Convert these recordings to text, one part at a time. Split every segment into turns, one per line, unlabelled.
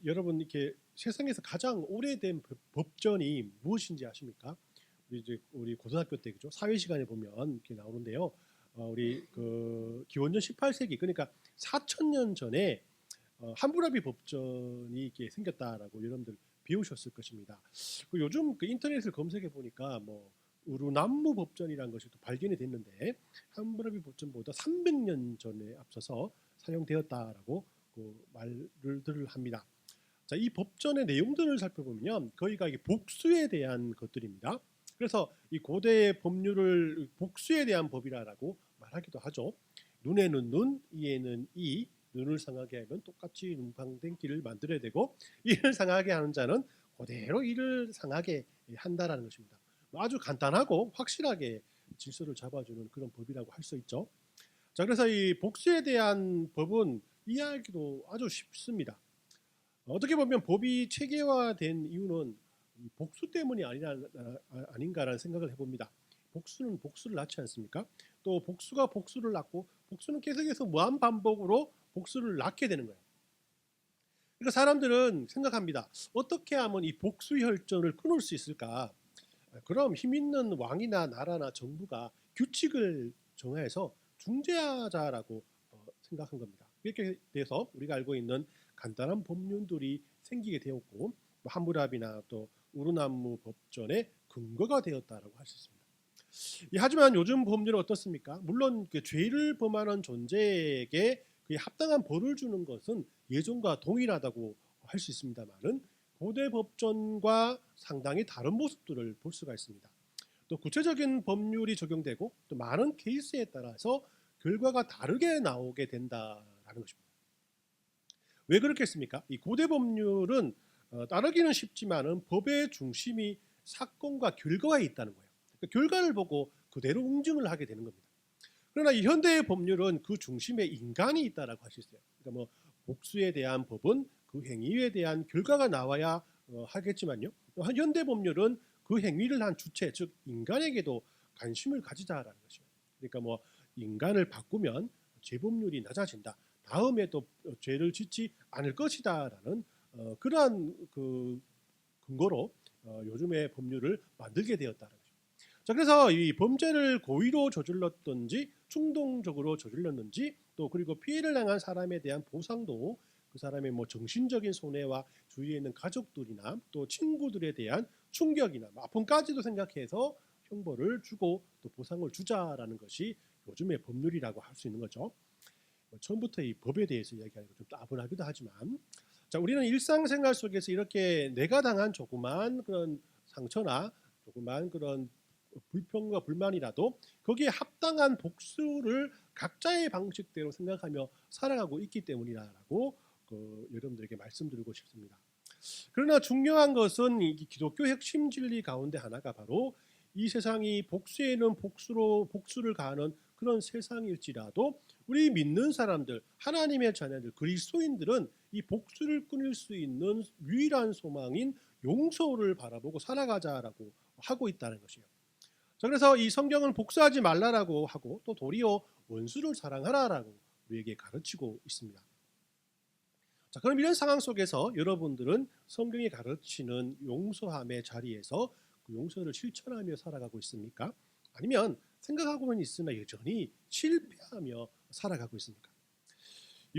여러분 이렇게 세상에서 가장 오래된 법전이 무엇인지 아십니까? 우리 고등학교 때 그죠? 사회 시간에 보면 이렇게 나오는데요. 우리 그 기원전 18세기 그러니까 4,000년 전에 함무라비 법전이 이렇게 생겼다라고 여러분들 배우셨을 것입니다. 요즘 그 인터넷을 검색해 보니까 뭐 우루남무 법전이라는 것이 또 발견이 됐는데 함무라비 법전보다 300년 전에 앞서서 사용되었다라고 그 말을 합니다. 자, 이 법전의 내용들을 살펴보면 거의가 이게 복수에 대한 것들입니다. 그래서 이 고대 법률을 복수에 대한 법이라고 말하기도 하죠. 눈에는 눈, 이에는 이, 눈을 상하게 하면 똑같이 눈방댕기를 만들어야 되고 이를 상하게 하는 자는 그대로 이를 상하게 한다라는 것입니다. 아주 간단하고 확실하게 질서를 잡아주는 그런 법이라고 할 수 있죠. 자, 그래서 이 복수에 대한 법은 이해하기도 아주 쉽습니다. 어떻게 보면 법이 체계화된 이유는 복수 때문이 아닌가라는 생각을 해봅니다. 복수는 복수를 낳지 않습니까? 또 복수가 복수를 낳고 복수는 계속해서 무한 반복으로 복수를 낳게 되는 거예요. 그러니까 사람들은 생각합니다. 어떻게 하면 이 복수 혈전을 끊을 수 있을까? 그럼 힘 있는 왕이나 나라나 정부가 규칙을 정해서 중재하자라고 생각한 겁니다. 이렇게 돼서 우리가 알고 있는 간단한 법률들이 생기게 되었고 함무라비나 또 우루남무 법전의 근거가 되었다라고 할 수 있습니다. 하지만 요즘 법률은 어떻습니까? 물론 그 죄를 범하는 존재에게 그에 합당한 벌을 주는 것은 예전과 동일하다고 할 수 있습니다만은 고대 법전과 상당히 다른 모습들을 볼 수가 있습니다. 또 구체적인 법률이 적용되고 또 많은 케이스에 따라서 결과가 다르게 나오게 된다라는 것입니다. 왜 그렇겠습니까? 이 고대 법률은 따르기는 쉽지만은 법의 중심이 사건과 결과에 있다는 거예요. 그러니까 결과를 보고 그대로 응징을 하게 되는 겁니다. 그러나 이 현대의 법률은 그 중심에 인간이 있다라고 할 수 있어요. 그러니까 뭐 복수에 대한 법은 그 행위에 대한 결과가 나와야 하겠지만요. 현대 법률은 그 행위를 한 주체, 즉 인간에게도 관심을 가지자라는 것이죠. 그러니까 뭐 인간을 바꾸면 죄법률이 낮아진다. 다음에 또 죄를 짓지 않을 것이다라는 그러한 그 근거로 요즘의 법률을 만들게 되었다는 거죠. 자, 그래서 이 범죄를 고의로 저질렀든지 충동적으로 저질렀는지 또 그리고 피해를 당한 사람에 대한 보상도 그 사람의 뭐 정신적인 손해와 주위에 있는 가족들이나 또 친구들에 대한 충격이나 아픔까지도 생각해서 형벌을 주고 또 보상을 주자라는 것이 요즘의 법률이라고 할 수 있는 거죠. 처음부터 이 법에 대해서 이야기하는 좀 따분하기도 하지만 자, 우리는 일상생활 속에서 이렇게 내가 당한 조그만 그런 상처나 조그만 그런 불평과 불만이라도 거기에 합당한 복수를 각자의 방식대로 생각하며 살아가고 있기 때문이라고 여러분들에게 말씀드리고 싶습니다. 그러나 중요한 것은 이 기독교 핵심 진리 가운데 하나가 바로 이 세상이 복수에는 복수를 가하는 그런 세상일지라도 우리 믿는 사람들, 하나님의 자녀들, 그리스도인들은 이 복수를 끊을 수 있는 유일한 소망인 용서를 바라보고 살아가자라고 하고 있다는 것이에요. 자, 그래서 이 성경은 복수하지 말라라고 하고 또 도리어 원수를 사랑하라라고 우리에게 가르치고 있습니다. 자, 그럼 이런 상황 속에서 여러분들은 성경이 가르치는 용서함의 자리에서 그 용서를 실천하며 살아가고 있습니까? 아니면 생각하고는 있으나 여전히 실패하며 살아가고 있습니까?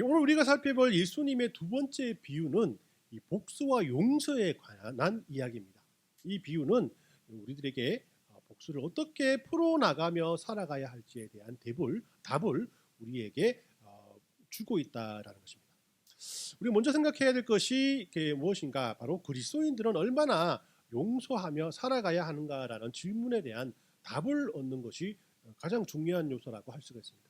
오늘 우리가 살펴볼 예수님의 두 번째 비유는 이 복수와 용서에 관한 이야기입니다. 이 비유는 우리들에게 복수를 어떻게 풀어나가며 살아가야 할지에 대한 답을 우리에게 주고 있다라는 것입니다. 우리 먼저 생각해야 될 것이 무엇인가? 바로 그리스도인들은 얼마나 용서하며 살아가야 하는가라는 질문에 대한 답을 얻는 것이 가장 중요한 요소라고 할 수가 있습니다.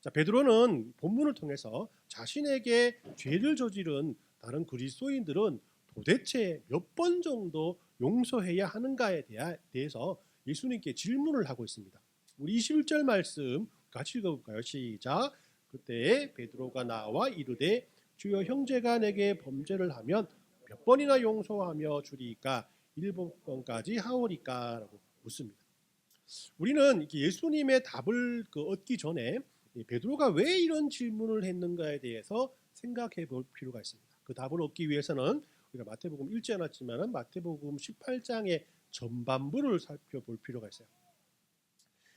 자, 베드로는 본문을 통해서 자신에게 죄를 저지른 다른 그리스도인들은 도대체 몇 번 정도 용서해야 하는가에 대해서 예수님께 질문을 하고 있습니다. 우리 21절 말씀 같이 읽어볼까요? 시작. 그때 베드로가 나와 이르되 주여 형제가 내게 범죄를 하면 몇 번이나 용서하며 주리이까? 7번까지 하오리까? 라고 묻습니다. 우리는 예수님의 답을 얻기 전에 베드로가 왜 이런 질문을 했는가에 대해서 생각해 볼 필요가 있습니다. 그 답을 얻기 위해서는 우리가 마태복음 읽지 않았지만 마태복음 18장의 전반부를 살펴볼 필요가 있어요.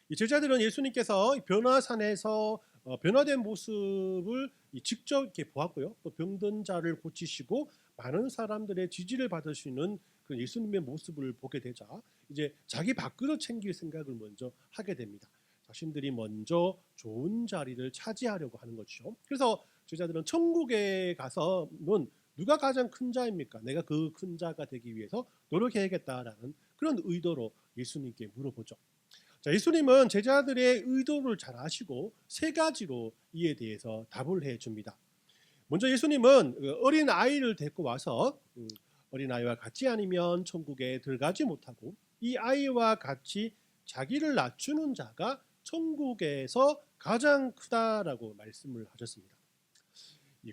이 제자들은 예수님께서 변화산에서 변화된 모습을 직접 이렇게 보았고요. 또 병든 자를 고치시고 많은 사람들의 지지를 받으시는 그 예수님의 모습을 보게 되자 이제 자기 밥그릇 챙길 생각을 먼저 하게 됩니다. 자신들이 먼저 좋은 자리를 차지하려고 하는 것이죠. 그래서 제자들은 천국에 가서는 누가 가장 큰 자입니까? 내가 그 큰 자가 되기 위해서 노력해야겠다라는 그런 의도로 예수님께 물어보죠. 자, 예수님은 제자들의 의도를 잘 아시고 세 가지로 이에 대해서 답을 해줍니다. 먼저 예수님은 어린 아이를 데리고 와서 어린 아이와 같이 아니면 천국에 들어가지 못하고 이 아이와 같이 자기를 낮추는 자가 천국에서 가장 크다라고 말씀을 하셨습니다.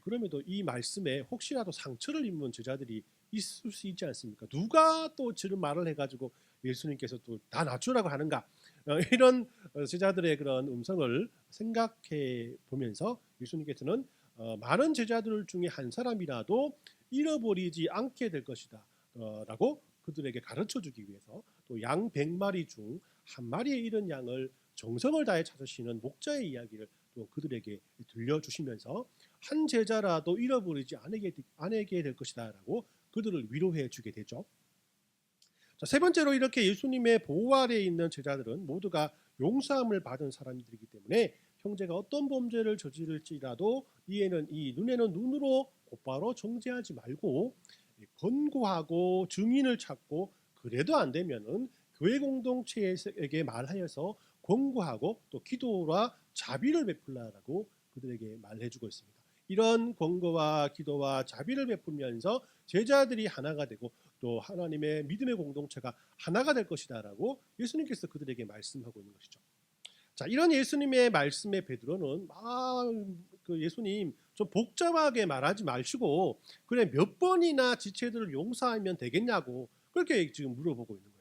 그럼에도 이 말씀에 혹시라도 상처를 입는 제자들이 있을 수 있지 않습니까? 누가 또 저런 말을 해가지고 예수님께서 또 다 낮추라고 하는가? 이런 제자들의 그런 음성을 생각해 보면서 예수님께서는 많은 제자들 중에 한 사람이라도 잃어버리지 않게 될 것이다 라고 그들에게 가르쳐 주기 위해서 또 양 100마리 중 한 마리의 잃은 양을 정성을 다해 찾으시는 목자의 이야기를 또 그들에게 들려주시면서 한 제자라도 잃어버리지 않게 될 것이다 라고 그들을 위로해 주게 되죠. 자, 세 번째로 이렇게 예수님의 보호 아래에 있는 제자들은 모두가 용서함을 받은 사람들이기 때문에 형제가 어떤 범죄를 저지를지라도 눈에는 눈으로 곧바로 정죄하지 말고 권고하고 증인을 찾고 그래도 안 되면은 교회 공동체에게 말하여서 권고하고 또 기도와 자비를 베풀라라고 그들에게 말해주고 있습니다. 이런 권고와 기도와 자비를 베풀면서 제자들이 하나가 되고 또 하나님의 믿음의 공동체가 하나가 될 것이다라고 예수님께서 그들에게 말씀하고 있는 것이죠. 자, 이런 예수님의 말씀에 베드로는 그 예수님 좀 복잡하게 말하지 마시고 그래 몇 번이나 지체들을 용서하면 되겠냐고 그렇게 지금 물어보고 있는 거예요.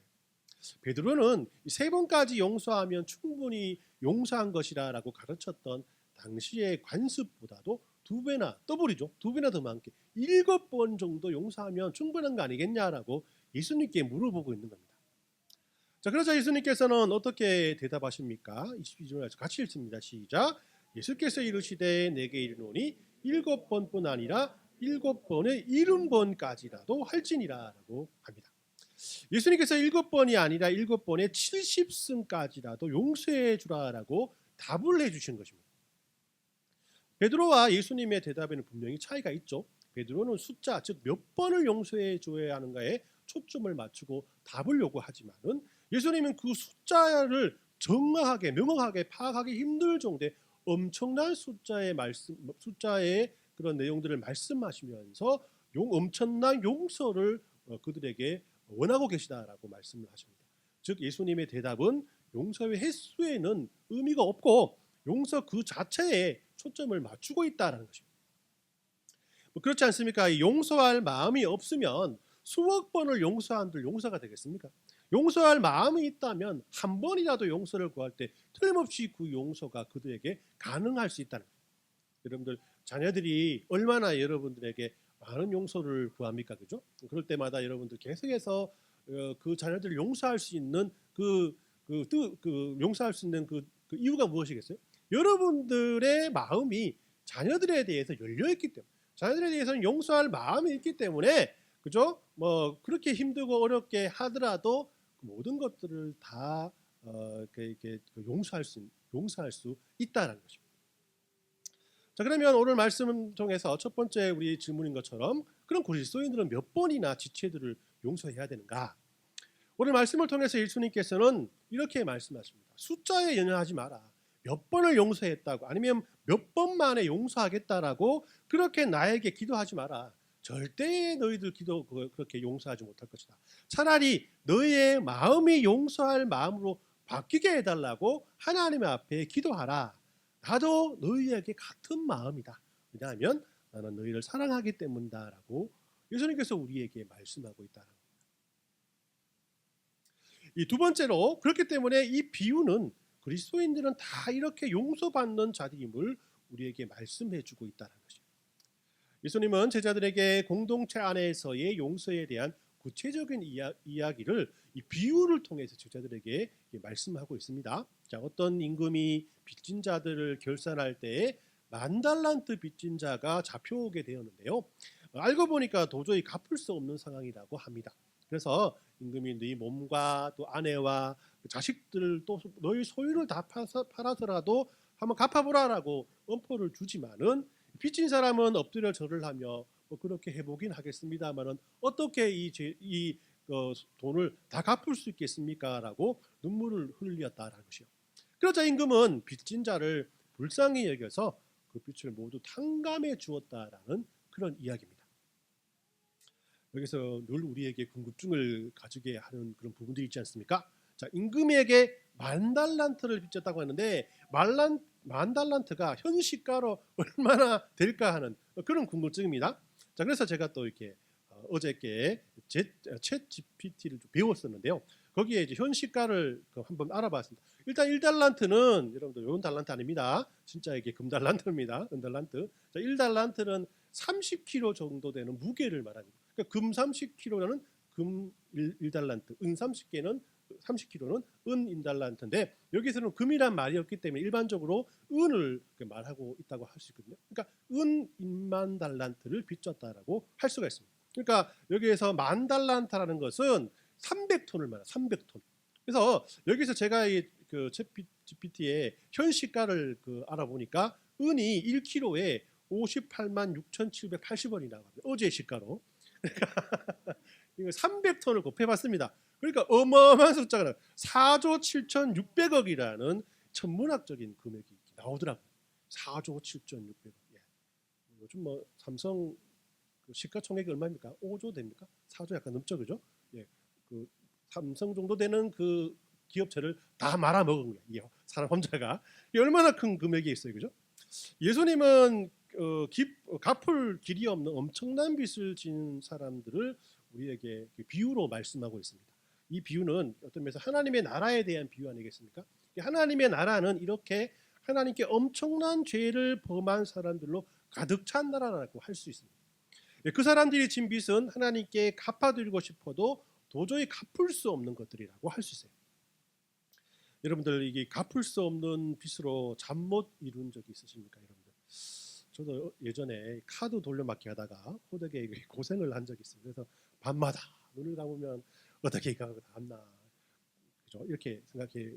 베드로는 3번까지 용서하면 충분히 용서한 것이라고 가르쳤던 당시의 관습보다도 2배나 더블이죠. 2배나 더 많게 7번 정도 용서하면 충분한 거 아니겠냐라고 예수님께 물어보고 있는 겁니다. 자, 그러자 예수님께서는 어떻게 대답하십니까? 22절에서 같이 읽습니다. 시작. 예수께서 이르시되 내게 이르노니 7번뿐 아니라 7번의 70번까지라도 할지니라 라고 합니다. 예수님께서 7번이 아니라 7번의 70승까지라도 용서해 주라라고 답을 해주신 것입니다. 베드로와 예수님의 대답에는 분명히 차이가 있죠. 베드로는 숫자, 즉 몇 번을 용서해 줘야 하는가에 초점을 맞추고 답을 요구하지만은 예수님은 그 숫자를 정확하게 명확하게 파악하기 힘들 정도의 엄청난 숫자의 그런 내용들을 말씀하시면서 엄청난 용서를 그들에게 원하고 계시다라고 말씀을 하십니다. 즉 예수님의 대답은 용서의 횟수에는 의미가 없고 용서 그 자체에 초점을 맞추고 있다는 것입니다. 그렇지 않습니까? 용서할 마음이 없으면 수억 번을 용서한들 용서가 되겠습니까? 용서할 마음이 있다면 한 번이라도 용서를 구할 때 틀림없이 그 용서가 그들에게 가능할 수 있다는 거예요. 여러분들 자녀들이 얼마나 여러분들에게 많은 용서를 구합니까? 그죠? 그럴 때마다 여러분들 계속해서 그 자녀들을 용서할 수 있는 용서할 수 있는 그 이유가 무엇이겠어요? 여러분들의 마음이 자녀들에 대해서 열려 있기 때문에, 자녀들에 대해서는 용서할 마음이 있기 때문에, 그죠? 뭐 그렇게 힘들고 어렵게 하더라도 그 모든 것들을 다 용서할 수 있다는 것입니다. 자, 그러면 오늘 말씀을 통해서 첫 번째 우리 질문인 것처럼 그럼 그리스도인들은 몇 번이나 지체들을 용서해야 되는가? 오늘 말씀을 통해서 예수님께서는 이렇게 말씀하십니다. 숫자에 연연하지 마라. 몇 번을 용서했다고 아니면 몇 번 만에 용서하겠다라고 그렇게 나에게 기도하지 마라. 절대 너희들 기도 그렇게 용서하지 못할 것이다. 차라리 너희의 마음이 용서할 마음으로 바뀌게 해달라고 하나님 앞에 기도하라. 나도 너희에게 같은 마음이다. 왜냐하면 나는 너희를 사랑하기 때문이다라고 예수님께서 우리에게 말씀하고 있다는 겁니다. 이 두 번째로 그렇기 때문에 이 비유는 그리스도인들은 다 이렇게 용서받는 자들임을 우리에게 말씀해주고 있다는 것입니다. 예수님은 제자들에게 공동체 안에서의 용서에 대한 구체적인 이야기를 이 비유를 통해서 제자들에게 말씀하고 있습니다. 자, 어떤 임금이 빚진 자들을 결산할 때에 10,000달란트 빚진 자가 잡혀오게 되었는데요. 알고 보니까 도저히 갚을 수 없는 상황이라고 합니다. 그래서 임금이 네 몸과 또 아내와 자식들 또 너희 소유를 다 팔아서라도 한번 갚아보라라고 엄포를 주지만은 빚진 사람은 엎드려 절을 하며 뭐 그렇게 해보긴 하겠습니다만은 어떻게 이 돈을 다 갚을 수 있겠습니까라고 눈물을 흘렸다라는 것이요. 그러자 임금은 빚진 자를 불쌍히 여겨서 그 빚을 모두 탕감해 주었다라는 그런 이야기입니다. 여기서 늘 우리에게 궁금증을 가지게 하는 그런 부분들이 있지 않습니까? 자, 임금에게 10,000달란트를 빚졌다고 하는데 10,000달란트가 현 시가로 얼마나 될까 하는 그런 궁금증입니다. 자, 그래서 제가 또 이렇게 어저께 챗 GPT를 좀 배웠었는데요. 거기에 이제 현 시가를 한번 알아봤습니다. 일단 1달란트는 여러분들 이런 달란트 아닙니다. 진짜 이게 금달란트입니다. 은달란트. 자, 1달란트는 30kg 정도 되는 무게를 말합니다. 그러니까 금 30kg는 금 1달란트, 은 30kg는 은 1달란트인데 여기서는 금이란 말이 없기 때문에 일반적으로 은을 말하고 있다고 할 수 있거든요. 그러니까 은 1만 달란트를 빚졌다라고 할 수가 있습니다. 그러니까 여기에서 10,000달란트라는 것은 300톤을 말해요. 300톤. 그래서 여기서 제가 그 GPT의 현 시가를 알아보니까 은이 1kg에 58만 6,780원이 나갑니다. 어제 시가로. 그러니까 이거 300톤을 곱해봤습니다. 그러니까 어마어마한 숫자가 나와요. 4조 7,600억이라는 천문학적인 금액이 나오더라고요. 4조 7,600억. 예. 요즘 뭐 삼성 시가총액이 얼마입니까? 5조 됩니까? 4조 약간 넘죠, 그죠? 예. 그 삼성 정도 되는 그 기업체를 다 말아먹은 거예요. 사람 혼자가. 이게 얼마나 큰 금액이 있어요, 그죠? 예수님은 갚을 길이 없는 엄청난 빚을 진 사람들을 우리에게 비유로 말씀하고 있습니다. 이 비유는 어떤 면에서 하나님의 나라에 대한 비유 아니겠습니까? 하나님의 나라는 이렇게 하나님께 엄청난 죄를 범한 사람들로 가득 찬 나라라고 할 수 있습니다. 그 사람들이 진 빚은 하나님께 갚아드리고 싶어도 도저히 갚을 수 없는 것들이라고 할 수 있어요. 여러분들 이게 갚을 수 없는 빚으로 잠 못 이룬 적이 있으십니까, 여러분들? 저도 예전에 카드 돌려막기 하다가 호되게 고생을 한 적이 있어요. 그래서 밤마다 눈을 감으면 어떻게 이거 갚나, 그죠? 이렇게 생각해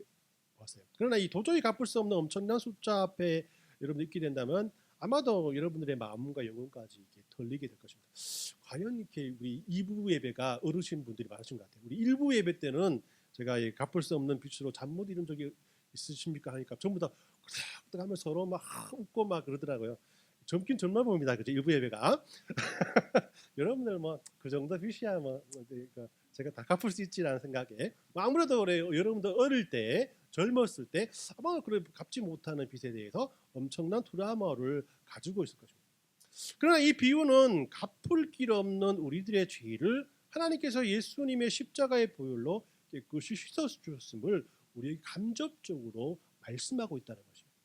왔어요. 그러나 이 도저히 갚을 수 없는 엄청난 숫자 앞에 여러분 있게 된다면 아마도 여러분들의 마음과 영혼까지 이렇게 털리게 될 것입니다. 과연 이렇게 우리 2부 예배가 어르신 분들이 많으신 것 같아요. 우리 1부 예배 때는 제가 갚을 수 없는 빚으로 잠 못 이룬 적이 있으십니까 하니까 전부 다 하면 서로 막 웃고 막 그러더라고요. 젊긴 젊어 보입니다. 그죠? 1부 예배가. 여러분들 뭐 그 정도 빚이야 뭐 그러니까 제가 다 갚을 수 있지라는 생각에 아무래도 그래요. 여러분들 어릴 때 젊었을 때 아마 그래 갚지 못하는 빚에 대해서 엄청난 트라우마를 가지고 있을 것입니다. 그러나 이 비유는 갚을 길 없는 우리들의 죄를 하나님께서 예수님의 십자가의 보혈로 깨끗이 씻어 주셨음을 우리에게 간접적으로 말씀하고 있다는 것입니다.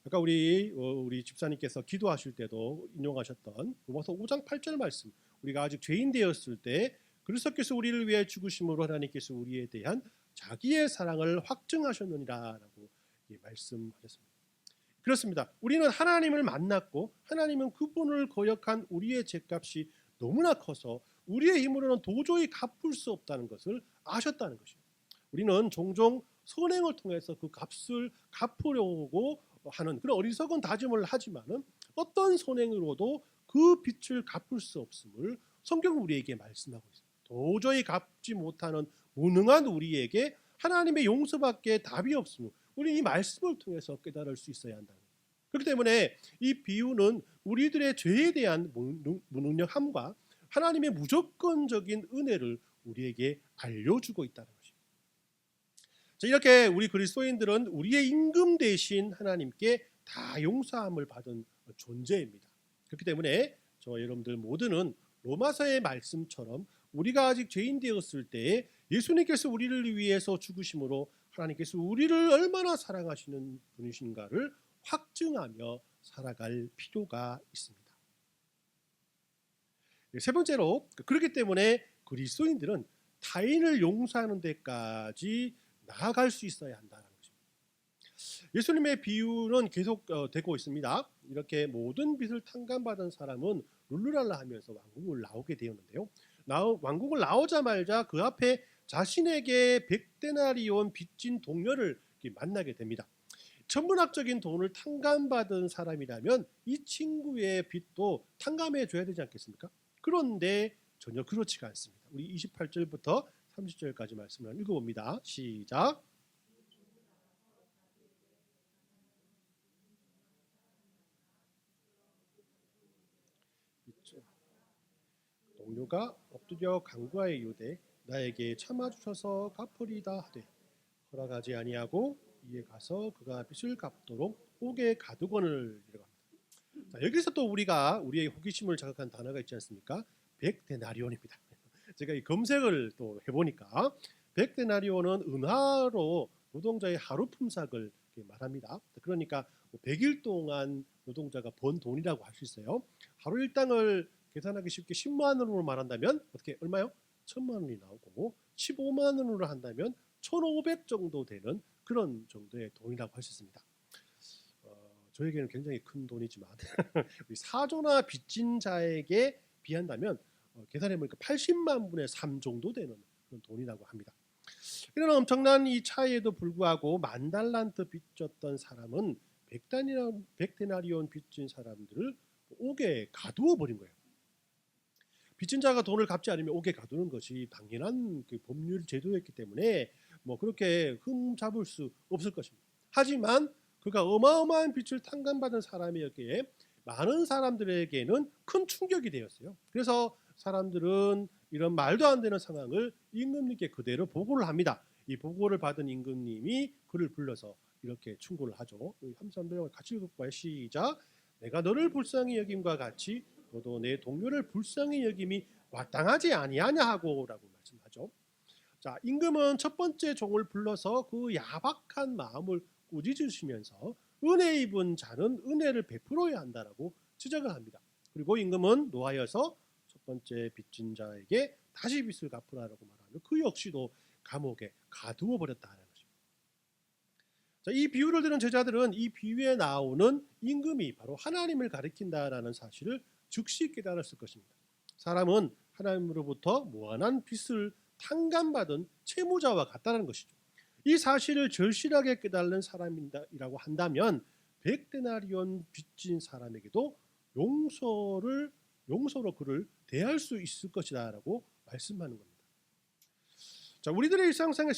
아까 우리 집사님께서 기도하실 때도 인용하셨던 로마서 5장 8절 말씀, 우리가 아직 죄인 되었을 때 그리스도께서 우리를 위해 죽으심으로 하나님께서 우리에 대한 자기의 사랑을 확증하셨느니라라고 말씀하셨습니다. 그렇습니다. 우리는 하나님을 만났고 하나님은 그분을 거역한 우리의 죄값이 너무나 커서 우리의 힘으로는 도저히 갚을 수 없다는 것을 아셨다는 것입니다. 우리는 종종 선행을 통해서 그 값을 갚으려고 하는 그런 어리석은 다짐을 하지만은 어떤 선행으로도 그 빚을 갚을 수 없음을 성경은 우리에게 말씀하고 있습니다. 도저히 갚지 못하는 무능한 우리에게 하나님의 용서밖에 답이 없음을 우리 이 말씀을 통해서 깨달을 수 있어야 한다. 그렇기 때문에 이 비유는 우리들의 죄에 대한 무능력함과 하나님의 무조건적인 은혜를 우리에게 알려주고 있다는 것입니다. 자, 이렇게 우리 그리스도인들은 우리의 임금 대신 하나님께 다 용서함을 받은 존재입니다. 그렇기 때문에 저와 여러분들 모두는 로마서의 말씀처럼 우리가 아직 죄인 되었을 때에 예수님께서 우리를 위해서 죽으심으로 하나님께서 우리를 얼마나 사랑하시는 분이신가를 확증하며 살아갈 필요가 있습니다. 세 번째로 그렇기 때문에 그리스도인들은 타인을 용서하는 데까지 나아갈 수 있어야 한다는 것입니다. 예수님의 비유는 계속 되고 있습니다. 이렇게 모든 빚을 탕감받은 사람은 룰루랄라 하면서 왕궁을 나오게 되었는데요. 왕궁을 나오자마자 그 앞에 자신에게 100데나리온 빚진 동료를 만나게 됩니다. 천문학적인 돈을 탕감받은 사람이라면 이 친구의 빚도 탕감해 줘야 되지 않겠습니까? 그런데 전혀 그렇지가 않습니다. 우리 28절부터 30절까지 말씀을 읽어봅니다. 시작. 동료가 엎드려 간구하여 이르되 나에게 참아주셔서 갚으리다 하되 허락하지 아니하고 이에 가서 그가 빚을 갚도록 옥에 가두거늘 이라고 합니다. 자, 여기서 또 우리가 우리의 호기심을 자극한 단어가 있지 않습니까? 100데나리온입니다. 제가 이 검색을 또 해보니까 100데나리온은 은하로 노동자의 하루 품삯을 말합니다. 그러니까 100일 동안 노동자가 번 돈이라고 할 수 있어요. 하루 일당을 계산하기 쉽게 10만 원으로 말한다면 어떻게 얼마요? 1000만 원이 나오고 15만 원으로 한다면 1500 정도 되는 그런 정도의 돈이라고 할 수 있습니다. 저에게는 굉장히 큰 돈이지만 우리 사조나 빚진 자에게 비한다면 계산해보니까 80만 분의 3 정도 되는 그런 돈이라고 합니다. 이런 엄청난 이 차이에도 불구하고 10,000달란트 빚졌던 사람은 100데나리온 빚진 사람들을 옥에 가두어 버린 거예요. 빚진 자가 돈을 갚지 않으면 옥에 가두는 것이 당연한 그 법률 제도였기 때문에 뭐 그렇게 흠잡을 수 없을 것입니다. 하지만 그가 어마어마한 빚을 탕감받은 사람이었기에 많은 사람들에게는 큰 충격이 되었어요. 그래서 사람들은 이런 말도 안 되는 상황을 임금님께 그대로 보고를 합니다. 이 보고를 받은 임금님이 그를 불러서 이렇게 충고를 하죠. 33절 같이 읽어볼까요? 시작. 내가 너를 불쌍히 여김과 같이 너도 내 동료를 불쌍히 여김이 마땅하지 아니하냐 하고라고 말씀하죠. 자, 임금은 첫 번째 종을 불러서 그 야박한 마음을 꾸짖으시면서 은혜 입은 자는 은혜를 베풀어야 한다라고 지적을 합니다. 그리고 임금은 노하여서 첫 번째 빚진 자에게 다시 빚을 갚으라라고 말하며 그 역시도 감옥에 가두어 버렸다는 것입니다. 자, 이 비유를 들은 제자들은 이 비유에 나오는 임금이 바로 하나님을 가리킨다라는 사실을 즉시 깨달았을 것입니다. 사람은 하나님으로부터 무한한 빚을 탕감받은 채무자와 같다는 것이죠. 이 사실을 절실하게 깨달은 사람이라고 한다면 100데나리온 빚진 사람에게도 용서로 그를 대할 수 있을 것이다라고 말씀하는 겁니다. 자, 우리들의 일상생활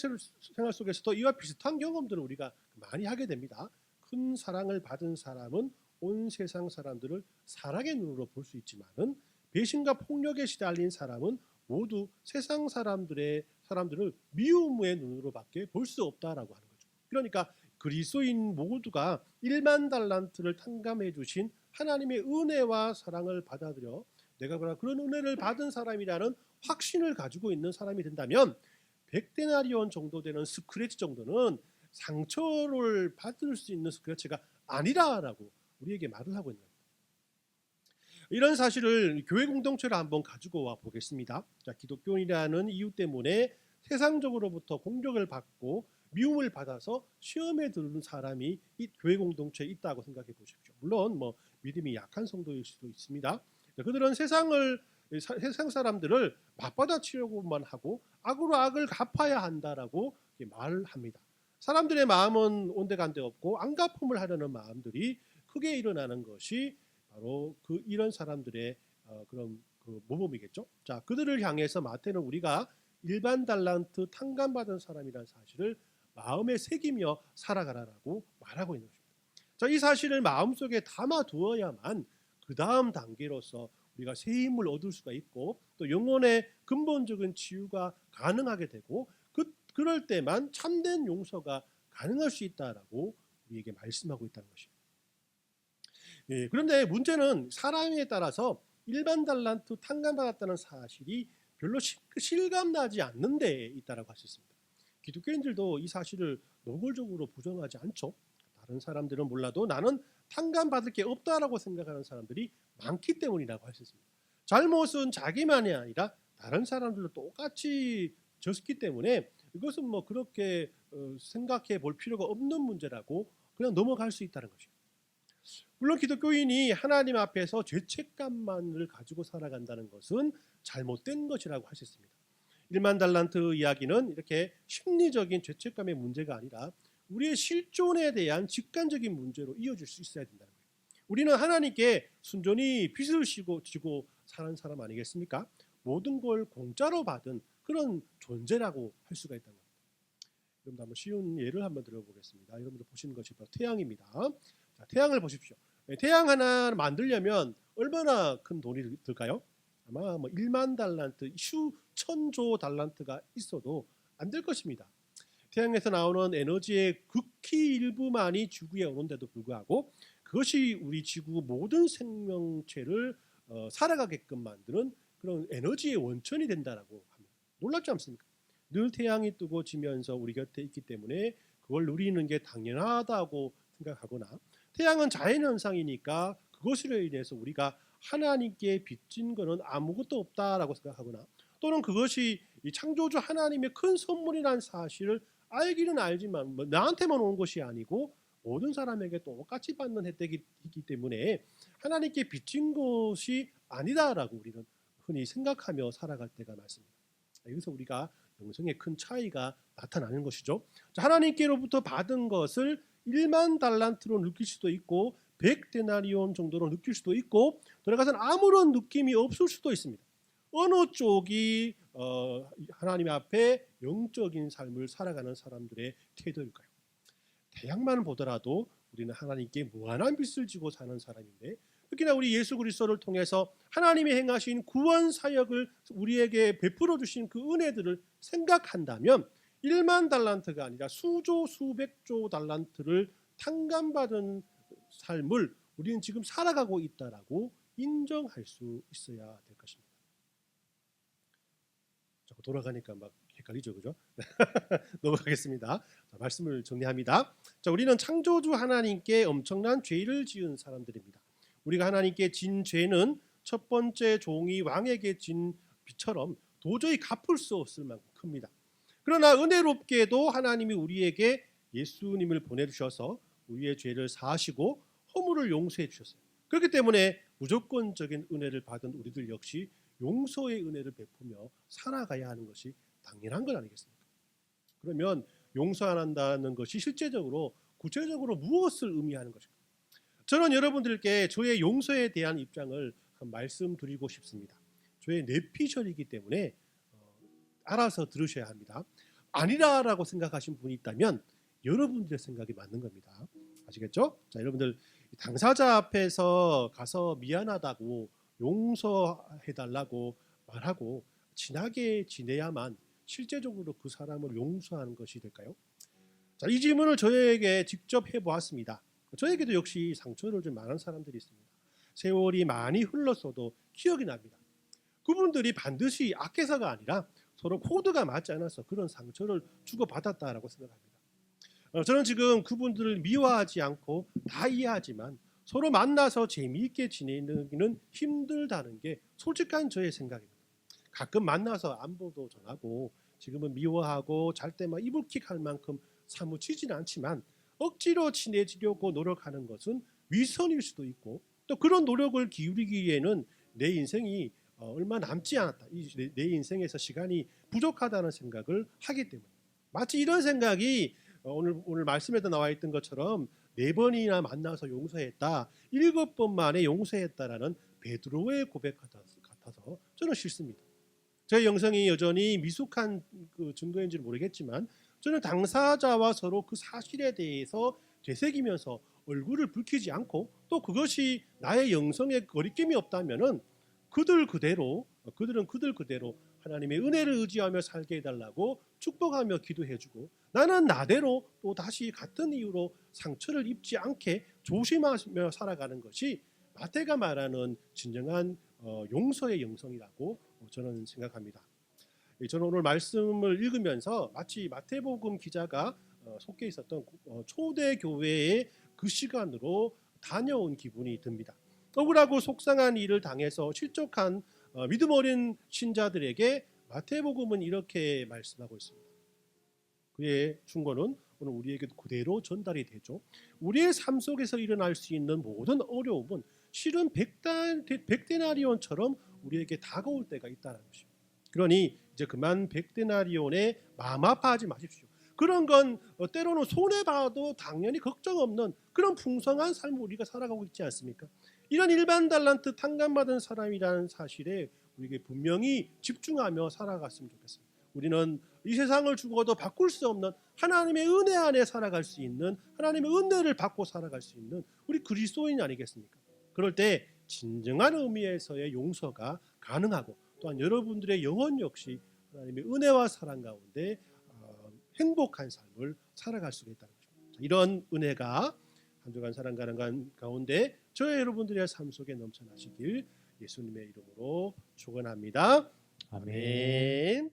속에서도 이와 비슷한 경험들을 우리가 많이 하게 됩니다. 큰 사랑을 받은 사람은 온 세상 사람들을 사랑의 눈으로 볼 수 있지만은 배신과 폭력에 시달린 사람은 모두 세상 사람들을 미움의 눈으로밖에 볼 수 없다라고 하는 거죠. 그러니까 그리스도인 모두가 1만 달란트를 탕감해 주신 하나님의 은혜와 사랑을 받아들여 내가 그런 은혜를 받은 사람이라는 확신을 가지고 있는 사람이 된다면 100데나리온 정도 되는 스크래치 정도는 상처를 받을 수 있는 스크래치가 아니라라고 우리에게 말을 하고 있는 겁니다. 이런 사실을 교회 공동체로 한번 가지고 와 보겠습니다. 자, 기독교인이라는 이유 때문에 세상적으로부터 공격을 받고 미움을 받아서 시험에 드는 사람이 이 교회 공동체에 있다고 생각해 보십시오. 물론 뭐 믿음이 약한 성도일 수도 있습니다. 그들은 세상 사람들을 맞받아치려고만 하고 악으로 악을 갚아야 한다라고 말을 합니다. 사람들의 마음은 온데간데 없고 안갚음을 하려는 마음들이 크게 일어나는 것이 바로 이런 사람들의 그런 모범이겠죠. 자, 그들을 향해서 마태는 우리가 일반 달란트 탕감받은 사람이라는 사실을 마음에 새기며 살아가라라고 말하고 있는 것입니다. 자, 이 사실을 마음속에 담아 두어야만 그 다음 단계로서 우리가 새 힘을 얻을 수가 있고 또 영혼의 근본적인 치유가 가능하게 되고 그럴 때만 참된 용서가 가능할 수 있다라고 우리에게 말씀하고 있다는 것입니다. 예, 그런데 문제는 사람에 따라서 일반 달란트 탕감받았다는 사실이 별로 실감나지 않는 데 있다라고 할 수 있습니다. 기독교인들도 이 사실을 노골적으로 부정하지 않죠. 다른 사람들은 몰라도 나는 탕감받을 게 없다라고 생각하는 사람들이 많기 때문이라고 할 수 있습니다. 잘못은 자기만이 아니라 다른 사람들도 똑같이 졌기 때문에 이것은 뭐 그렇게 생각해 볼 필요가 없는 문제라고 그냥 넘어갈 수 있다는 거죠. 물론 기독교인이 하나님 앞에서 죄책감만을 가지고 살아간다는 것은 잘못된 것이라고 할 수 있습니다. 1만 달란트 이야기는 이렇게 심리적인 죄책감의 문제가 아니라 우리의 실존에 대한 직관적인 문제로 이어질 수 있어야 된다는 거예요. 우리는 하나님께 순전히 빚을 지고 사는 사람 아니겠습니까? 모든 걸 공짜로 받은 그런 존재라고 할 수가 있다는 겁니다. 여러분들 한번 쉬운 예를 한번 들어보겠습니다. 여러분들 보시는 것이 바로 태양입니다. 자, 태양을 보십시오. 태양 하나 만들려면 얼마나 큰 돈이 들까요? 아마 뭐 1만 달란트, 수천조 달란트가 있어도 안 될 것입니다. 태양에서 나오는 에너지의 극히 일부만이 지구에 오는데도 불구하고 그것이 우리 지구 모든 생명체를 살아가게끔 만드는 그런 에너지의 원천이 된다라고 합니다. 놀랍지 않습니까? 늘 태양이 뜨고 지면서 우리 곁에 있기 때문에 그걸 누리는 게 당연하다고 생각하거나, 태양은 자연현상이니까 그것으로 인해서 우리가 하나님께 빚진 것은 아무것도 없다라고 생각하거나, 또는 그것이 이 창조주 하나님의 큰 선물이라는 사실을 알기는 알지만 뭐 나한테만 온 것이 아니고 모든 사람에게 똑같이 받는 혜택이기 때문에 하나님께 빚진 것이 아니다라고 우리는 흔히 생각하며 살아갈 때가 많습니다. 여기서 우리가 영성의 큰 차이가 나타나는 것이죠. 하나님께로부터 받은 것을 1만 달란트로 느낄 수도 있고 100데나리온 정도로 느낄 수도 있고, 돌아가서는 아무런 느낌이 없을 수도 있습니다. 어느 쪽이 하나님 앞에 영적인 삶을 살아가는 사람들의 태도일까요? 태양만 보더라도 우리는 하나님께 무한한 빚을 지고 사는 사람인데, 특히나 우리 예수 그리스도를 통해서 하나님이 행하신 구원 사역을 우리에게 베풀어 주신 그 은혜들을 생각한다면 1만 달란트가 아니라 수조 수백조 달란트를 탕감받은 삶을 우리는 지금 살아가고 있다라고 인정할 수 있어야 될 것입니다. 자꾸 돌아가니까 막 헷갈리죠, 그죠? 넘어가겠습니다. 자, 말씀을 정리합니다. 자, 우리는 창조주 하나님께 엄청난 죄를 지은 사람들입니다. 우리가 하나님께 진 죄는 첫 번째 종이 왕에게 진 빚처럼 도저히 갚을 수 없을 만큼 큽니다. 그러나 은혜롭게도 하나님이 우리에게 예수님을 보내주셔서 우리의 죄를 사하시고 허물을 용서해 주셨어요. 그렇기 때문에 무조건적인 은혜를 받은 우리들 역시 용서의 은혜를 베푸며 살아가야 하는 것이 당연한 것 아니겠습니까? 그러면 용서 안 한다는 것이 실제적으로 구체적으로 무엇을 의미하는 것일까? 저는 여러분들께 저의 용서에 대한 입장을 말씀드리고 싶습니다. 저의 내피셜이기 때문에 알아서 들으셔야 합니다. 아니라라고 생각하신 분이 있다면 여러분들의 생각이 맞는 겁니다. 아시겠죠? 자, 여러분들 당사자 앞에서 가서 미안하다고 용서해달라고 말하고 친하게 지내야만 실제적으로 그 사람을 용서하는 것이 될까요? 자, 이 질문을 저에게 직접 해보았습니다. 저에게도 역시 상처를 준 많은 사람들이 있습니다. 세월이 많이 흘렀어도 기억이 납니다. 그분들이 반드시 악해서가 아니라 서로 코드가 맞지 않아서 그런 상처를 주고받았다라고 생각합니다. 저는 지금 그분들을 미워하지 않고 다 이해하지만 서로 만나서 재미있게 지내는 힘들다는 게 솔직한 저의 생각입니다. 가끔 만나서 안부도 전하고 지금은 미워하고 잘 때 막 이불킥 할 만큼 사무치지는 않지만 억지로 친해지려고 노력하는 것은 위선일 수도 있고, 또 그런 노력을 기울이기에는 내 인생이 얼마 남지 않았다, 내 인생에서 시간이 부족하다는 생각을 하기 때문에, 마치 이런 생각이 오늘 말씀에도 나와 있던 것처럼 4번이나 만나서 용서했다, 7번 만에 용서했다라는 베드로의 고백 같아서 저는 싫습니다. 제 영성이 여전히 미숙한 그 증거인지는 모르겠지만 저는 당사자와 서로 그 사실에 대해서 되새기면서 얼굴을 붉히지 않고, 또 그것이 나의 영성에 거리낌이 없다면은 그들은 그들 그대로 하나님의 은혜를 의지하며 살게 해달라고 축복하며 기도해주고, 나는 나대로 또 다시 같은 이유로 상처를 입지 않게 조심하며 살아가는 것이 마태가 말하는 진정한 용서의 영성이라고 저는 생각합니다. 저는 오늘 말씀을 읽으면서 마치 마태복음 기자가 속해 있었던 초대 교회의 그 시간으로 다녀온 기분이 듭니다. 억울하고 속상한 일을 당해서 실족한 믿음 어린 신자들에게 마태복음은 이렇게 말씀하고 있습니다. 그의 충고는 오늘 우리에게도 그대로 전달이 되죠. 우리의 삶 속에서 일어날 수 있는 모든 어려움은 실은 백데나리온처럼 우리에게 다가올 때가 있다는 것입니다. 그러니 이제 그만 백데나리온에 마음 아파하지 마십시오. 그런 건 때로는 손해봐도 당연히 걱정 없는 그런 풍성한 삶을 우리가 살아가고 있지 않습니까? 이런 일반 달란트 탕감받은 사람이라는 사실에 우리에게 분명히 집중하며 살아갔으면 좋겠습니다. 우리는 이 세상을 죽어도 바꿀 수 없는 하나님의 은혜 안에 살아갈 수 있는, 하나님의 은혜를 받고 살아갈 수 있는 우리 그리스도인 아니겠습니까? 그럴 때 진정한 의미에서의 용서가 가능하고, 또한 여러분들의 영혼 역시 하나님의 은혜와 사랑 가운데 행복한 삶을 살아갈 수가 있다는 것입니다. 이런 은혜가 한 주간 살아가는 가운데 저희 여러분들의 삶 속에 넘쳐나시길 예수님의 이름으로 축원합니다. 아멘.